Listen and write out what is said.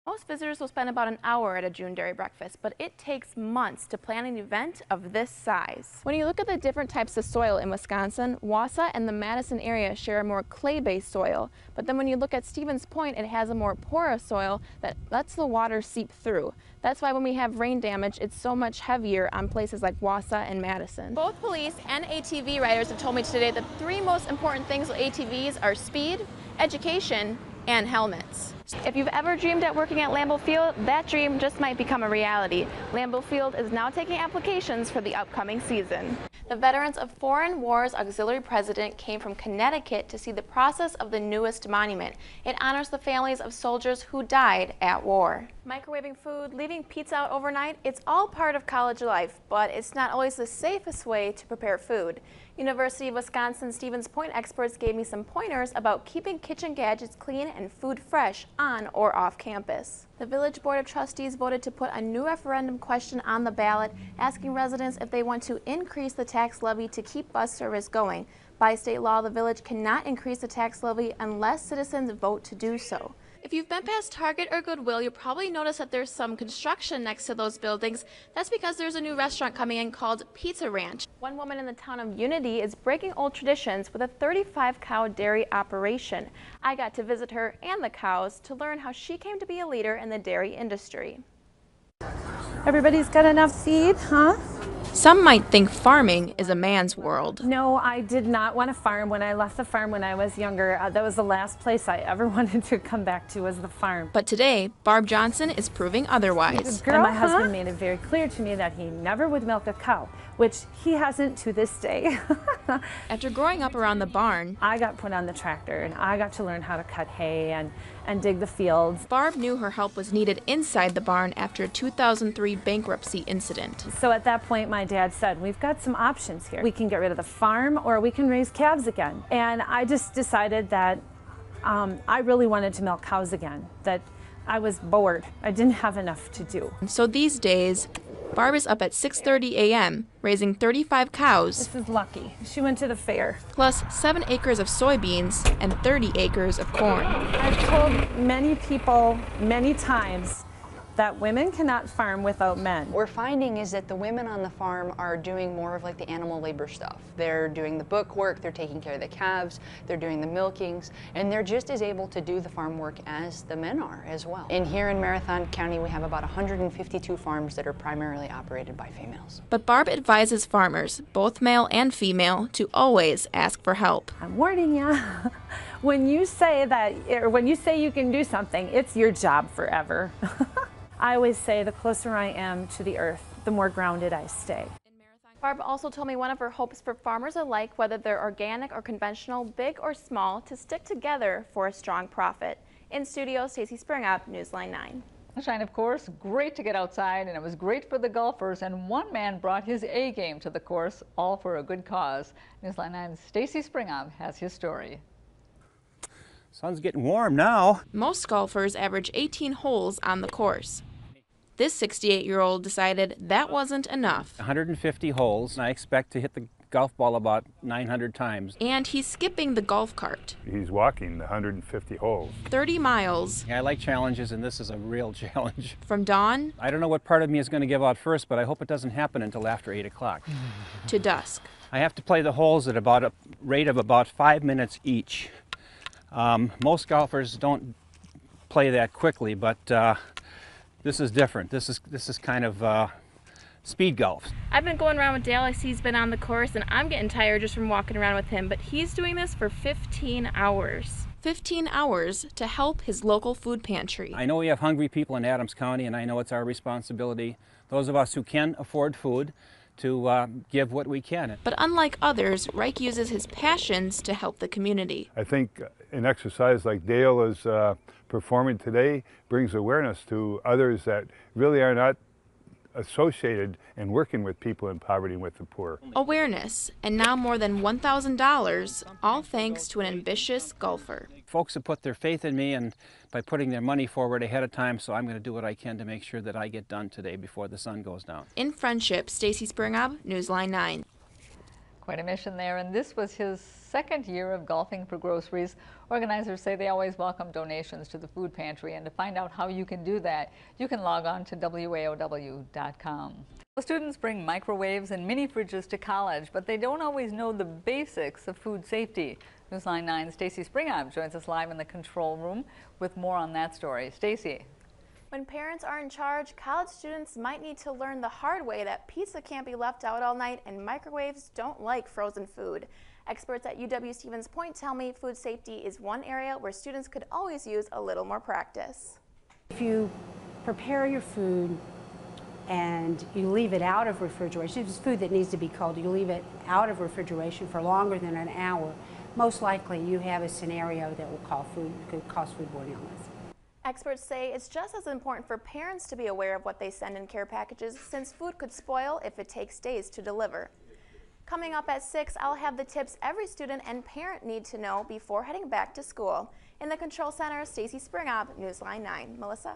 Most visitors will spend about an hour at a June dairy breakfast, but it takes months to plan an event of this size. When you look at the different types of soil in Wisconsin, Wausau and the Madison area share a more clay-based soil, but then when you look at Stevens Point, it has a more porous soil that lets the water seep through. That's why when we have rain damage, it's so much heavier on places like Wausau and Madison. Both police and ATV riders have told me today that the three most important things with ATVs are speed, education, and helmets. If you've ever dreamed at working at Lambeau Field, that dream just might become a reality. Lambeau Field is now taking applications for the upcoming season. The Veterans of Foreign Wars Auxiliary President came from Connecticut to see the process of the newest monument. It honors the families of soldiers who died at war. Microwaving food, leaving pizza out overnight, it's all part of college life, but it's not always the safest way to prepare food. University of Wisconsin Stevens Point experts gave me some pointers about keeping kitchen gadgets clean and food fresh on or off campus. The Village Board of Trustees voted to put a new referendum question on the ballot, asking residents if they want to increase the tax levy to keep bus service going. By state law, the village cannot increase the tax levy unless citizens vote to do so. If you've been past Target or Goodwill, you'll probably notice that there's some construction next to those buildings. That's because there's a new restaurant coming in called Pizza Ranch. One woman in the town of Unity is breaking old traditions with a 35-cow dairy operation. I got to visit her and the cows to learn how she came to be a leader in the dairy industry. Everybody's got enough feed, huh? Some might think farming is a man's world. No, I did not want to farm. When I left the farm when I was younger, that was the last place I ever wanted to come back to, was the farm. But today, Barb Johnson is proving otherwise. And my husband made it very clear to me that he never would milk a cow, which he hasn't to this day. After growing up around the barn, I got put on the tractor and I got to learn how to cut hay and dig the fields. Barb knew her help was needed inside the barn after a 2003 bankruptcy incident. So at that point, my dad said, we've got some options here. We can get rid of the farm or we can raise calves again. And I just decided that I really wanted to milk cows again, that I was bored. I didn't have enough to do. So these days, Barb is up at 6:30 a.m. raising 35 cows. This is lucky. She went to the fair. Plus 7 acres of soybeans and 30 acres of corn. I've told many people many times that women cannot farm without men. What we're finding is that the women on the farm are doing more of like the animal labor stuff. They're doing the book work, they're taking care of the calves, they're doing the milkings, and they're just as able to do the farm work as the men are as well. And here in Marathon County, we have about 152 farms that are primarily operated by females. But Barb advises farmers, both male and female, to always ask for help. I'm warning you. When you say that, or when you say you can do something, it's your job forever. I always say the closer I am to the earth, the more grounded I stay. Barb also told me one of her hopes for farmers alike, whether they're organic or conventional, big or small, to stick together for a strong profit. In studio, Stacey Springob, Newsline 9. Sunshine, of course, great to get outside, and it was great for the golfers, and one man brought his A game to the course, all for a good cause. Newsline 9's Stacey Springob has his story. Sun's getting warm now. Most golfers average 18 holes on the course. This 68-year-old decided that wasn't enough. 150 holes, and I expect to hit the golf ball about 900 times. And he's skipping the golf cart. He's walking the 150 holes. 30 miles. I like challenges, and this is a real challenge. From dawn. I don't know what part of me is going to give out first, but I hope it doesn't happen until after 8 o'clock. To dusk. I have to play the holes at about a rate of about 5 minutes each. Most golfers don't play that quickly, but this is different. This is kind of speed golf. I've been going around with Dale. I see he's been on the course, and I'm getting tired just from walking around with him, but he's doing this for 15 hours. 15 hours to help his local food pantry. I know we have hungry people in Adams County, and I know it's our responsibility, those of us who can afford food, to give what we can. But unlike others, Reich uses his passions to help the community. I think an exercise like Dale is performing today brings awareness to others that really are not associated and working with people in poverty and with the poor. Awareness, and now more than $1,000, all thanks to an ambitious golfer. Folks have put their faith in me and by putting their money forward ahead of time, so I'm going to do what I can to make sure that I get done today before the sun goes down. In Friendship, Stacey Springob, Newsline 9. Quite a mission there, and this was his second year of golfing for groceries. Organizers say they always welcome donations to the food pantry, and to find out how you can do that, you can log on to waow.com. Students bring microwaves and mini fridges to college, but they don't always know the basics of food safety. Newsline 9's Stacey Springob joins us live in the control room with more on that story. Stacey. When parents are in charge, college students might need to learn the hard way that pizza can't be left out all night and microwaves don't like frozen food. Experts at UW-Stevens Point tell me food safety is one area where students could always use a little more practice. If you prepare your food and you leave it out of refrigeration, if it's food that needs to be cold, you leave it out of refrigeration for longer than an hour, most likely you have a scenario that could cause foodborne illness. Experts say it's just as important for parents to be aware of what they send in care packages, since food could spoil if it takes days to deliver. Coming up at 6, I'll have the tips every student and parent need to know before heading back to school. In the Control Center, Stacey Springob, Newsline 9. Melissa?